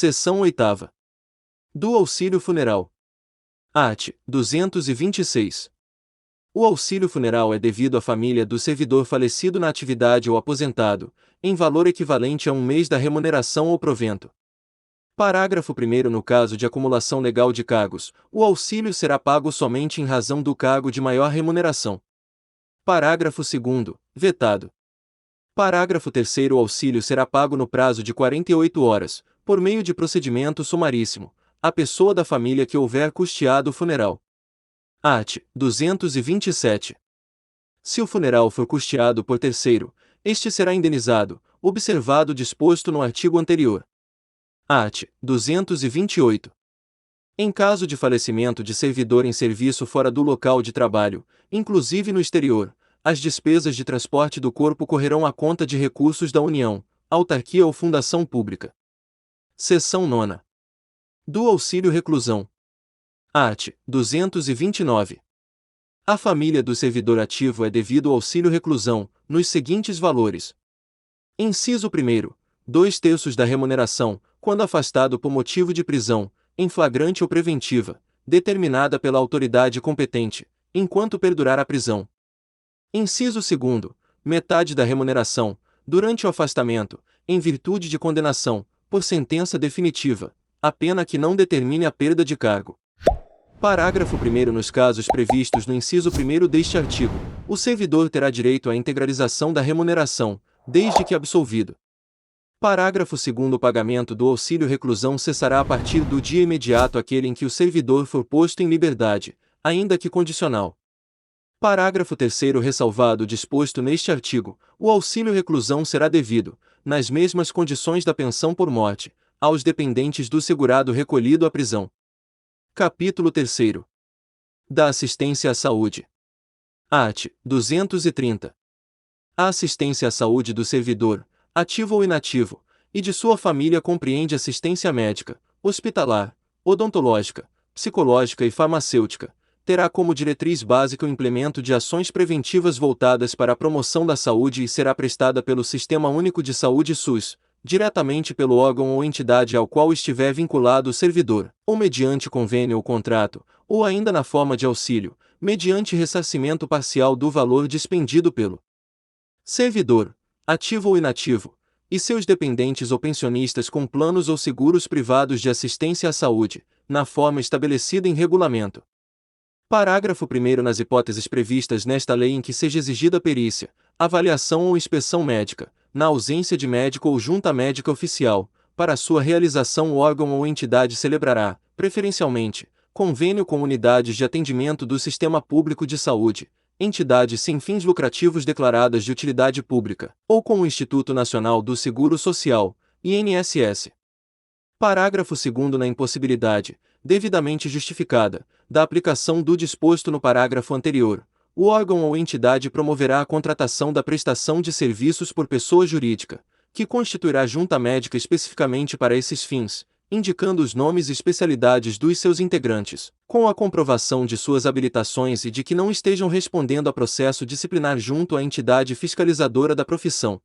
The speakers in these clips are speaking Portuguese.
Seção 8ª. Do auxílio funeral. Art. 226. O auxílio funeral é devido à família do servidor falecido na atividade ou aposentado, em valor equivalente a um mês da remuneração ou provento. Parágrafo 1º. No caso de acumulação legal de cargos, o auxílio será pago somente em razão do cargo de maior remuneração. Parágrafo 2º. Vetado. Parágrafo 3º. O auxílio será pago no prazo de 48 horas, por meio de procedimento sumaríssimo, à pessoa da família que houver custeado o funeral. Art. 227. Se o funeral for custeado por terceiro, este será indenizado, observado o disposto no artigo anterior. Art. 228. Em caso de falecimento de servidor em serviço fora do local de trabalho, inclusive no exterior, as despesas de transporte do corpo correrão à conta de recursos da União, autarquia ou fundação pública. Seção 9ª. Do auxílio reclusão. Art. 229. A família do servidor ativo é devido ao auxílio reclusão, nos seguintes valores. Inciso 1º. 2/3 da remuneração, quando afastado por motivo de prisão, em flagrante ou preventiva, determinada pela autoridade competente, enquanto perdurar a prisão. Inciso 2º. Metade da remuneração, durante o afastamento, em virtude de condenação, por sentença definitiva, a pena que não determine a perda de cargo. Parágrafo 1º. Nos casos previstos no inciso 1º deste artigo, o servidor terá direito à integralização da remuneração, desde que absolvido. Parágrafo 2º. O pagamento do auxílio reclusão cessará a partir do dia imediato àquele em que o servidor for posto em liberdade, ainda que condicional. Parágrafo 3º. Ressalvado o disposto neste artigo, o auxílio reclusão será devido, nas mesmas condições da pensão por morte, aos dependentes do segurado recolhido à prisão. Capítulo 3º. Da assistência à saúde. Art. 230. A assistência à saúde do servidor, ativo ou inativo, e de sua família compreende assistência médica, hospitalar, odontológica, psicológica e farmacêutica. Terá como diretriz básica o implemento de ações preventivas voltadas para a promoção da saúde e será prestada pelo Sistema Único de Saúde SUS, diretamente pelo órgão ou entidade ao qual estiver vinculado o servidor, ou mediante convênio ou contrato, ou ainda na forma de auxílio, mediante ressarcimento parcial do valor dispendido pelo servidor, ativo ou inativo, e seus dependentes ou pensionistas com planos ou seguros privados de assistência à saúde, na forma estabelecida em regulamento. Parágrafo 1º. Nas hipóteses previstas nesta lei em que seja exigida perícia, avaliação ou inspeção médica, na ausência de médico ou junta médica oficial, para sua realização o órgão ou entidade celebrará, preferencialmente, convênio com unidades de atendimento do Sistema Público de Saúde, entidades sem fins lucrativos declaradas de utilidade pública, ou com o Instituto Nacional do Seguro Social, INSS. Parágrafo 2º. Na impossibilidade, devidamente justificada, da aplicação do disposto no parágrafo anterior, o órgão ou entidade promoverá a contratação da prestação de serviços por pessoa jurídica, que constituirá junta médica especificamente para esses fins, indicando os nomes e especialidades dos seus integrantes, com a comprovação de suas habilitações e de que não estejam respondendo a processo disciplinar junto à entidade fiscalizadora da profissão.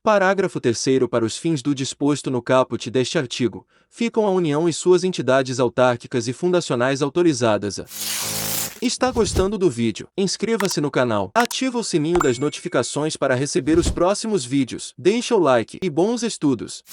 Parágrafo 3º. Para os fins do disposto no caput deste artigo, ficam a União e suas entidades autárquicas e fundacionais autorizadas a... Está gostando do vídeo? Inscreva-se no canal, ativa o sininho das notificações para receber os próximos vídeos, deixa o like e bons estudos.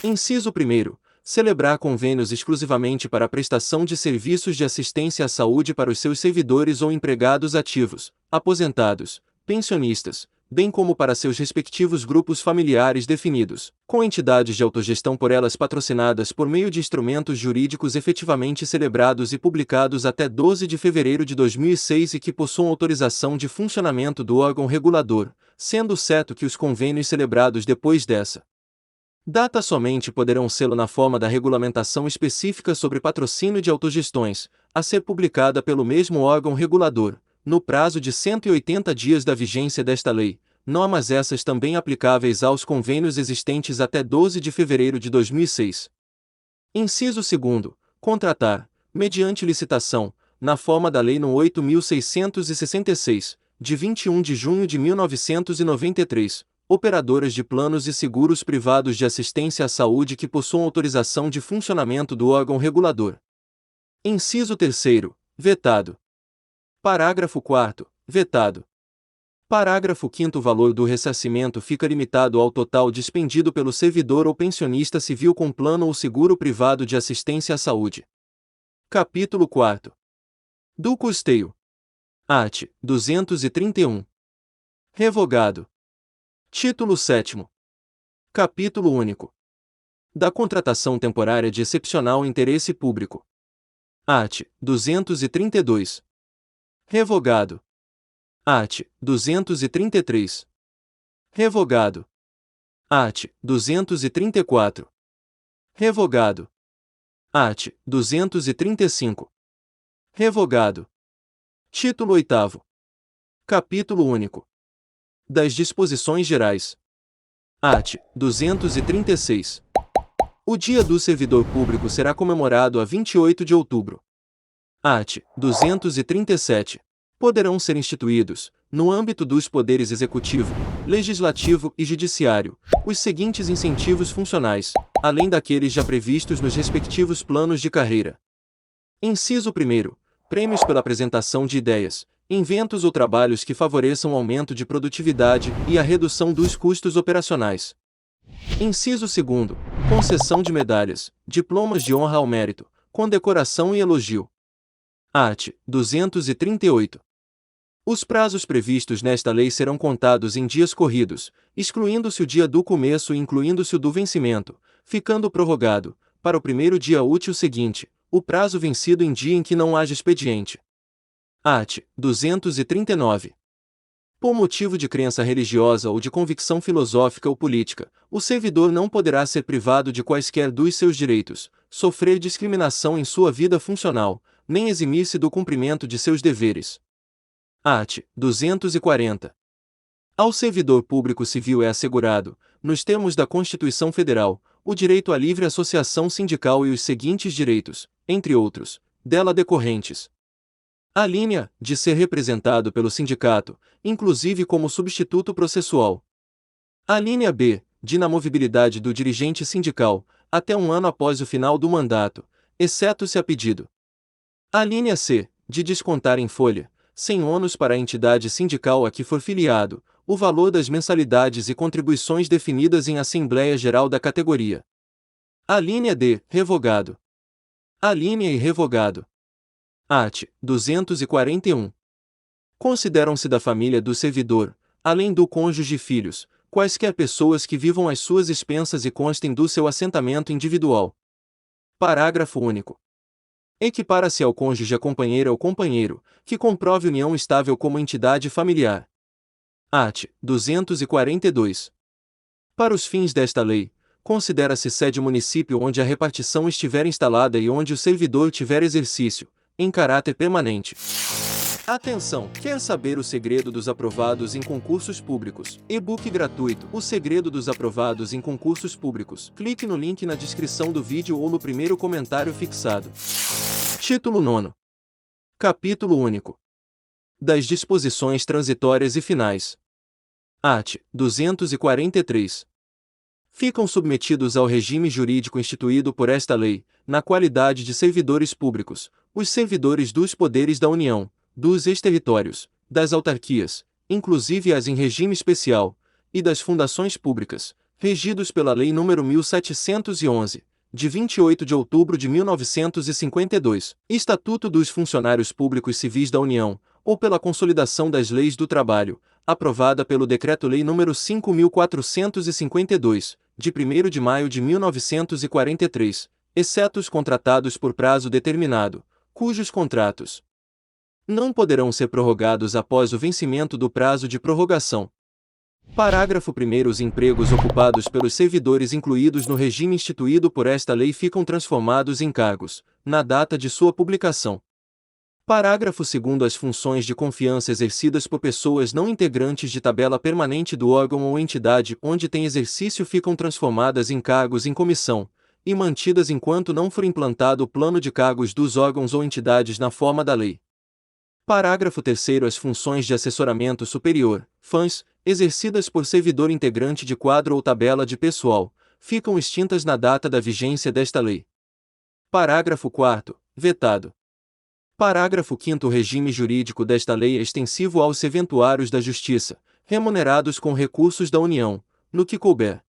Inciso 1º. Celebrar convênios exclusivamente para a prestação de serviços de assistência à saúde para os seus servidores ou empregados ativos, aposentados, pensionistas, bem como para seus respectivos grupos familiares definidos, com entidades de autogestão por elas patrocinadas por meio de instrumentos jurídicos efetivamente celebrados e publicados até 12 de fevereiro de 2006 e que possuam autorização de funcionamento do órgão regulador, sendo certo que os convênios celebrados depois dessa data somente poderão sê-lo na forma da regulamentação específica sobre patrocínio de autogestões, a ser publicada pelo mesmo órgão regulador, no prazo de 180 dias da vigência desta lei, normas essas também aplicáveis aos convênios existentes até 12 de fevereiro de 2006. Inciso 2º. Contratar, mediante licitação, na forma da Lei nº 8.666, de 21 de junho de 1993, operadoras de planos e seguros privados de assistência à saúde que possuam autorização de funcionamento do órgão regulador. Inciso 3º, vetado. Parágrafo 4º, vetado. Parágrafo 5º. O valor do ressarcimento fica limitado ao total dispendido pelo servidor ou pensionista civil com plano ou seguro privado de assistência à saúde. Capítulo 4º. Do custeio. Art. 231. Revogado. Título 7º. Capítulo único. Da contratação temporária de excepcional interesse público. Art. 232. Revogado. Art. 233. Revogado. Art. 234. Revogado. Art. 235. Revogado. Título 8º. Capítulo único. Das disposições gerais. Art. 236. O Dia do Servidor Público será comemorado a 28 de outubro. Art. 237. Poderão ser instituídos, no âmbito dos poderes executivo, legislativo e judiciário, os seguintes incentivos funcionais, além daqueles já previstos nos respectivos planos de carreira. Inciso 1º. Prêmios pela apresentação de ideias, inventos ou trabalhos que favoreçam o aumento de produtividade e a redução dos custos operacionais. Inciso 2º. Concessão de medalhas, diplomas de honra ao mérito, condecoração e elogio. Art. 238. Os prazos previstos nesta lei serão contados em dias corridos, excluindo-se o dia do começo e incluindo-se o do vencimento, ficando prorrogado, para o primeiro dia útil seguinte, o prazo vencido em dia em que não haja expediente. Art. 239. Por motivo de crença religiosa ou de convicção filosófica ou política, o servidor não poderá ser privado de quaisquer dos seus direitos, sofrer discriminação em sua vida funcional, nem eximir-se do cumprimento de seus deveres. Art. 240. Ao servidor público civil é assegurado, nos termos da Constituição Federal, o direito à livre associação sindical e os seguintes direitos, entre outros, dela decorrentes. Alínea, de ser representado pelo sindicato, inclusive como substituto processual. Alínea B, de inamovibilidade do dirigente sindical, até um ano após o final do mandato, exceto se a pedido. Alínea C, de descontar em folha, sem ônus para a entidade sindical a que for filiado, o valor das mensalidades e contribuições definidas em Assembleia Geral da categoria. Alínea D, revogado. Alínea E, revogado. Art. 241. Consideram-se da família do servidor, além do cônjuge e filhos, quaisquer pessoas que vivam às suas expensas e constem do seu assentamento individual. Parágrafo único. Equipara-se ao cônjuge a companheira ou companheiro, que comprove união estável como entidade familiar. Art. 242. Para os fins desta lei, considera-se sede o município onde a repartição estiver instalada e onde o servidor tiver exercício, em caráter permanente. Atenção! Quer saber o segredo dos aprovados em concursos públicos? E-book gratuito. O segredo dos aprovados em concursos públicos. Clique no link na descrição do vídeo ou no primeiro comentário fixado. Título 9. Capítulo único. Das disposições transitórias e finais. Art. 243. Ficam submetidos ao regime jurídico instituído por esta lei, na qualidade de servidores públicos, os servidores dos poderes da União, dos ex-territórios, das autarquias, inclusive as em regime especial, e das fundações públicas, regidos pela Lei nº 1711, de 28 de outubro de 1952, Estatuto dos Funcionários Públicos Civis da União, ou pela consolidação das leis do trabalho, aprovada pelo Decreto-Lei nº 5.452, de 1º de maio de 1943, exceto os contratados por prazo determinado, cujos contratos não poderão ser prorrogados após o vencimento do prazo de prorrogação. Parágrafo 1º. Os empregos ocupados pelos servidores incluídos no regime instituído por esta lei ficam transformados em cargos, na data de sua publicação. Parágrafo 2º. As funções de confiança exercidas por pessoas não integrantes de tabela permanente do órgão ou entidade onde tem exercício ficam transformadas em cargos em comissão, e mantidas enquanto não for implantado o plano de cargos dos órgãos ou entidades na forma da lei. Parágrafo 3º. As funções de assessoramento superior, FANS, exercidas por servidor integrante de quadro ou tabela de pessoal, ficam extintas na data da vigência desta lei. Parágrafo 4º, vetado. Parágrafo 5º. O regime jurídico desta lei é extensivo aos serventuários da Justiça, remunerados com recursos da União, no que couber.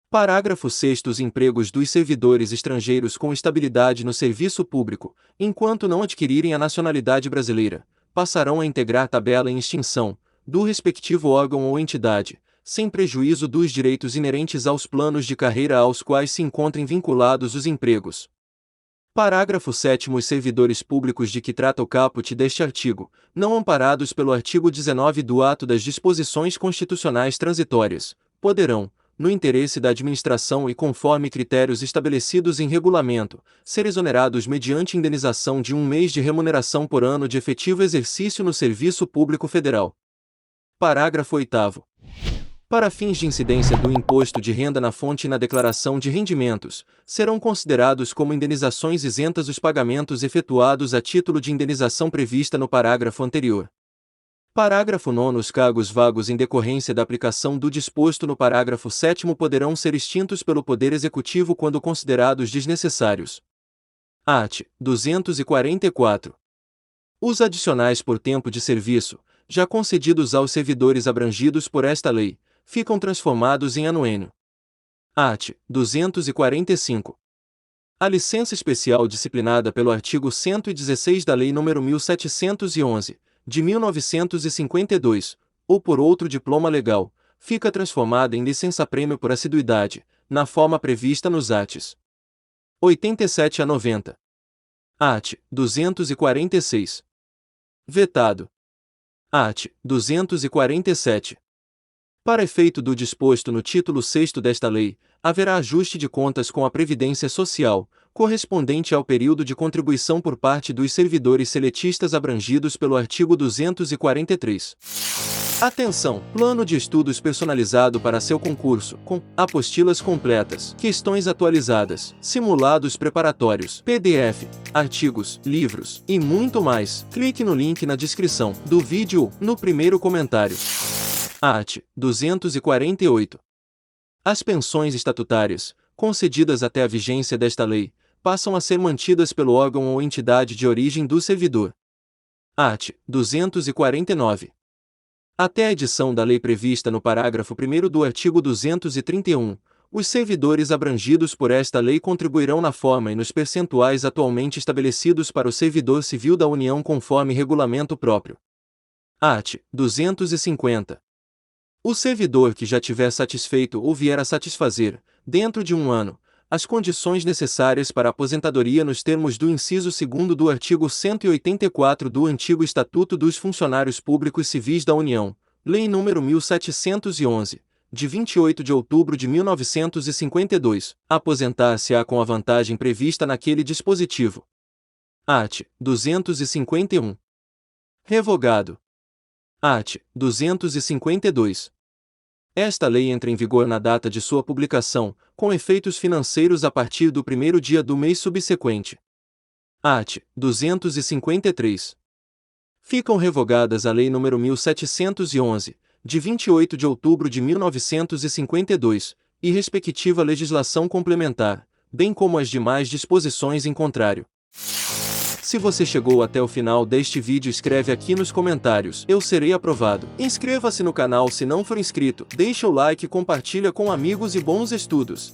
Parágrafo 6º. Os empregos dos servidores estrangeiros com estabilidade no serviço público, enquanto não adquirirem a nacionalidade brasileira, passarão a integrar tabela em extinção, do respectivo órgão ou entidade, sem prejuízo dos direitos inerentes aos planos de carreira aos quais se encontrem vinculados os empregos. Parágrafo 7º. Os servidores públicos de que trata o caput deste artigo, não amparados pelo artigo 19 do ato das disposições constitucionais transitórias, poderão, no interesse da administração e conforme critérios estabelecidos em regulamento, ser exonerados mediante indenização de 1 mês de remuneração por ano de efetivo exercício no Serviço Público Federal. Parágrafo 8º. Para fins de incidência do imposto de renda na fonte e na declaração de rendimentos, serão considerados como indenizações isentas os pagamentos efetuados a título de indenização prevista no parágrafo anterior. Parágrafo 9º. Os cargos vagos em decorrência da aplicação do disposto no parágrafo 7º poderão ser extintos pelo Poder Executivo quando considerados desnecessários. Art. 244. Os adicionais por tempo de serviço, já concedidos aos servidores abrangidos por esta lei, ficam transformados em anuênio. Art. 245. A licença especial disciplinada pelo artigo 116 da Lei nº 1711, de 1952, ou por outro diploma legal, fica transformada em licença-prêmio por assiduidade, na forma prevista nos arts. 87 a 90. Art. 246. Vetado. Art. 247. Para efeito do disposto no título 6º desta lei, haverá ajuste de contas com a Previdência Social, correspondente ao período de contribuição por parte dos servidores seletistas abrangidos pelo artigo 243. Atenção! Plano de estudos personalizado para seu concurso, com apostilas completas, questões atualizadas, simulados preparatórios, PDF, artigos, livros e muito mais. Clique no link na descrição do vídeo, no primeiro comentário. Art. 248. As pensões estatutárias, concedidas até a vigência desta lei, passam a ser mantidas pelo órgão ou entidade de origem do servidor. Art. 249. Até a edição da lei prevista no parágrafo 1º do artigo 231, os servidores abrangidos por esta lei contribuirão na forma e nos percentuais atualmente estabelecidos para o servidor civil da União conforme regulamento próprio. Art. 250. O servidor que já tiver satisfeito ou vier a satisfazer, dentro de 1 ano, as condições necessárias para a aposentadoria nos termos do inciso 2º do artigo 184 do antigo Estatuto dos Funcionários Públicos Civis da União, Lei nº 1711, de 28 de outubro de 1952, aposentar-se-á com a vantagem prevista naquele dispositivo. Art. 251. Revogado. Art. 252. Esta lei entra em vigor na data de sua publicação, com efeitos financeiros a partir do 1º dia do mês subsequente. Art. 253. Ficam revogadas a Lei nº 1711, de 28 de outubro de 1952, e respectiva legislação complementar, bem como as demais disposições em contrário. Se você chegou até o final deste vídeo, escreve aqui nos comentários, eu serei aprovado. Inscreva-se no canal se não for inscrito, deixa o like e compartilha com amigos e bons estudos.